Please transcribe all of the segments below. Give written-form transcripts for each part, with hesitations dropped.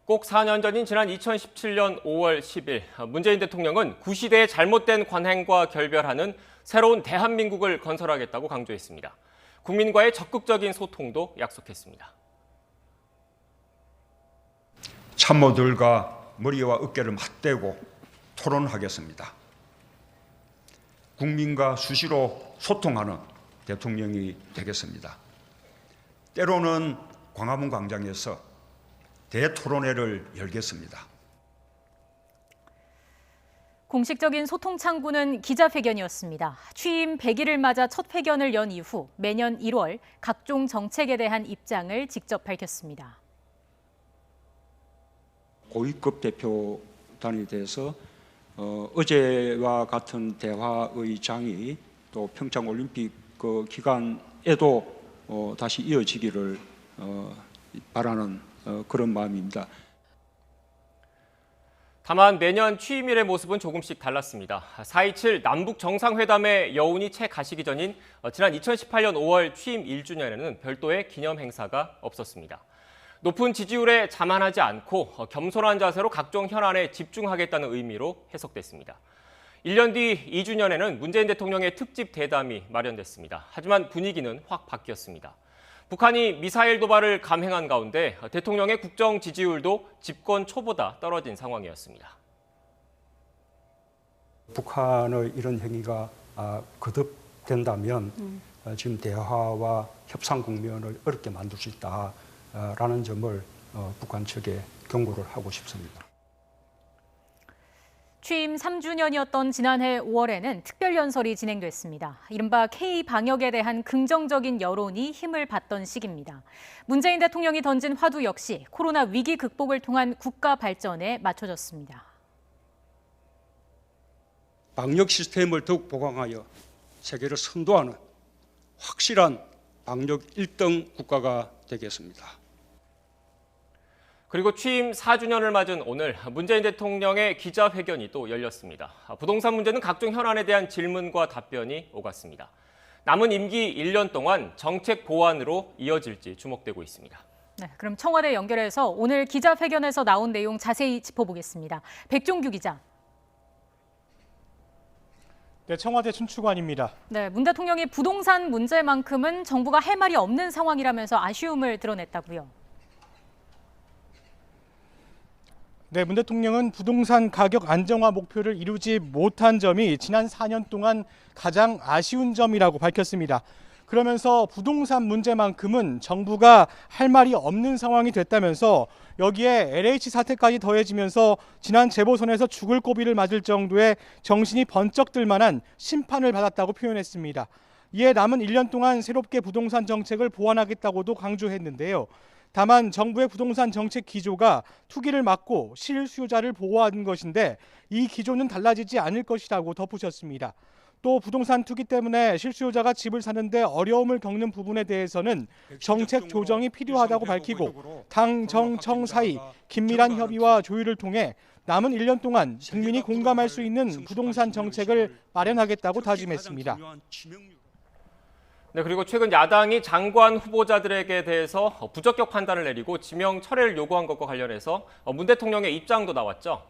꼭 4년 전인 지난 2017년 5월 10일 문재인 대통령은 구시대의 잘못된 관행과 결별하는 새로운 대한민국을 건설하겠다고 강조했습니다. 국민과의 적극적인 소통도 약속했습니다. 참모들과 머리와 어깨를 맞대고 토론하겠습니다. 국민과 수시로 소통하는 대통령이 되겠습니다. 때로는 광화문 광장에서 대토론회를 열겠습니다. 공식적인 소통 창구는 기자회견이었습니다. 취임 100일을 맞아 첫 회견을 연 이후 매년 1월 각종 정책에 대한 입장을 직접 밝혔습니다. 고위급 대표단에 대해서 어제와 같은 대화의 장이 또 평창올림픽 기간에도 다시 이어지기를 바라는 그런 마음입니다. 다만 매년 취임일의 모습은 조금씩 달랐습니다. 4.27 남북 정상회담의 여운이 채 가시기 전인 지난 2018년 5월 취임 1주년에는 별도의 기념 행사가 없었습니다. 높은 지지율에 자만하지 않고 겸손한 자세로 각종 현안에 집중하겠다는 의미로 해석됐습니다. 1년 뒤 2주년에는 문재인 대통령의 특집 대담이 마련됐습니다. 하지만 분위기는 확 바뀌었습니다. 북한이 미사일 도발을 감행한 가운데 대통령의 국정 지지율도 집권 초보다 떨어진 상황이었습니다. 북한의 이런 행위가 거듭된다면 지금 대화와 협상 국면을 어렵게 만들 수 있다라는 점을 북한 측에 경고를 하고 싶습니다. 취임 3주년이었던 지난해 5월에는 특별연설이 진행됐습니다. 이른바 K-방역에 대한 긍정적인 여론이 힘을 받던 시기입니다. 문재인 대통령이 던진 화두 역시 코로나 위기 극복을 통한 국가 발전에 맞춰졌습니다. 방역 시스템을 더욱 보강하여 세계를 선도하는 확실한 방역 1등 국가가 되겠습니다. 그리고 취임 4주년을 맞은 오늘 문재인 대통령의 기자회견이 또 열렸습니다. 부동산 문제는 각종 현안에 대한 질문과 답변이 오갔습니다. 남은 임기 1년 동안 정책 보완으로 이어질지 주목되고 있습니다. 네, 그럼 청와대 연결해서 오늘 기자회견에서 나온 내용 자세히 짚어보겠습니다. 백종규 기자. 네, 청와대 춘추관입니다. 네, 문 대통령이 부동산 문제만큼은 정부가 할 말이 없는 상황이라면서 아쉬움을 드러냈다고요. 네, 문 대통령은 부동산 가격 안정화 목표를 이루지 못한 점이 지난 4년 동안 가장 아쉬운 점이라고 밝혔습니다. 그러면서 부동산 문제만큼은 정부가 할 말이 없는 상황이 됐다면서 여기에 LH 사태까지 더해지면서 지난 재보선에서 죽을 고비를 맞을 정도의 정신이 번쩍 들 만한 심판을 받았다고 표현했습니다. 이에 남은 1년 동안 새롭게 부동산 정책을 보완하겠다고도 강조했는데요. 다만 정부의 부동산 정책 기조가 투기를 막고 실수요자를 보호하는 것인데 이 기조는 달라지지 않을 것이라고 덧붙였습니다. 또 부동산 투기 때문에 실수요자가 집을 사는데 어려움을 겪는 부분에 대해서는 정책 조정이 필요하다고 밝히고 당, 정, 청 사이 긴밀한 협의와 조율을 통해 남은 1년 동안 국민이 공감할 수 있는 부동산 정책을 마련하겠다고 다짐했습니다. 네, 그리고 최근 야당이 장관 후보자들에게 대해서 부적격 판단을 내리고 지명 철회를 요구한 것과 관련해서 문 대통령의 입장도 나왔죠.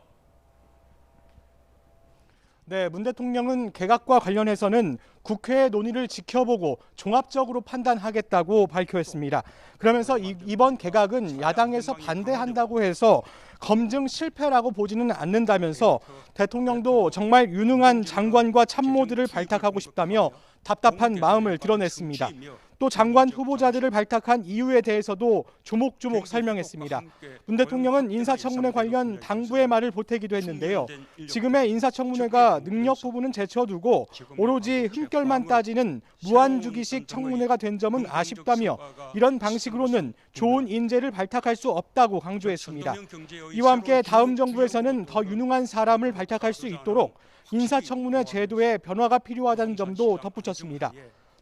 네, 문 대통령은 개각과 관련해서는 국회의 논의를 지켜보고 종합적으로 판단하겠다고 밝혔습니다. 그러면서 이번 개각은 야당에서 반대한다고 해서 검증 실패라고 보지는 않는다면서 대통령도 정말 유능한 장관과 참모들을 발탁하고 싶다며 답답한 마음을 드러냈습니다. 또 장관 후보자들을 발탁한 이유에 대해서도 조목조목 설명했습니다. 문 대통령은 인사청문회 관련 당부의 말을 보태기도 했는데요. 지금의 인사청문회가 능력 부분은 제쳐두고 오로지 흠결만 따지는 무한주기식 청문회가 된 점은 아쉽다며 이런 방식으로는 좋은 인재를 발탁할 수 없다고 강조했습니다. 이와 함께 다음 정부에서는 더 유능한 사람을 발탁할 수 있도록 인사청문회 제도에 변화가 필요하다는 점도 덧붙였습니다.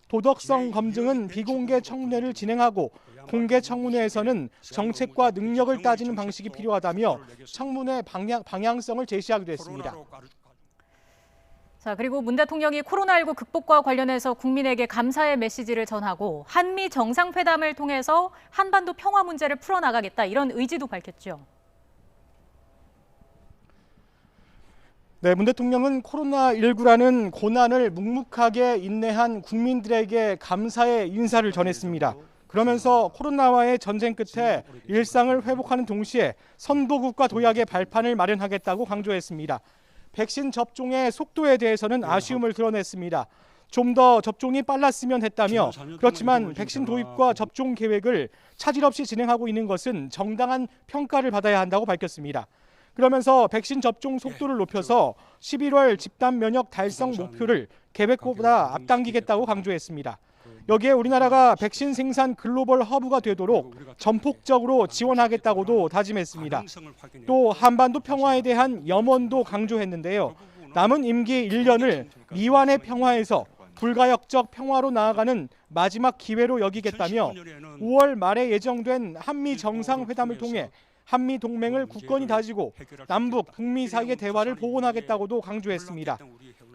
도덕성 검증은 비공개 청문회를 진행하고 공개 청문회에서는 정책과 능력을 따지는 방식이 필요하다며 청문회 방향성을 제시하기도 했습니다. 자, 그리고 문 대통령이 코로나19 극복과 관련해서 국민에게 감사의 메시지를 전하고 한미 정상회담을 통해서 한반도 평화 문제를 풀어나가겠다 이런 의지도 밝혔죠. 네, 문 대통령은 코로나19라는 고난을 묵묵하게 인내한 국민들에게 감사의 인사를 전했습니다. 그러면서 코로나와의 전쟁 끝에 일상을 회복하는 동시에 선도국과 도약의 발판을 마련하겠다고 강조했습니다. 백신 접종의 속도에 대해서는 아쉬움을 드러냈습니다. 좀 더 접종이 빨랐으면 했다며, 그렇지만 백신 도입과 접종 계획을 차질 없이 진행하고 있는 것은 정당한 평가를 받아야 한다고 밝혔습니다. 그러면서 백신 접종 속도를 높여서 11월 집단 면역 달성 목표를 계획보다 앞당기겠다고 강조했습니다. 여기에 우리나라가 백신 생산 글로벌 허브가 되도록 전폭적으로 지원하겠다고도 다짐했습니다. 또 한반도 평화에 대한 염원도 강조했는데요. 남은 임기 1년을 미완의 평화에서 불가역적 평화로 나아가는 마지막 기회로 여기겠다며 5월 말에 예정된 한미 정상회담을 통해 한미 동맹을 굳건히 다지고 남북, 북미 사이의 대화를 복원하겠다고도 강조했습니다.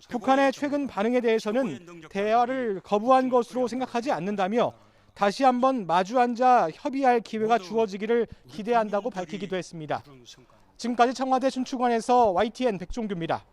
북한의 최근 반응에 대해서는 대화를 거부한 것으로 생각하지 않는다며 다시 한번 마주 앉아 협의할 기회가 주어지기를 기대한다고 밝히기도 했습니다. 지금까지 청와대 춘추관에서 YTN 백종규입니다.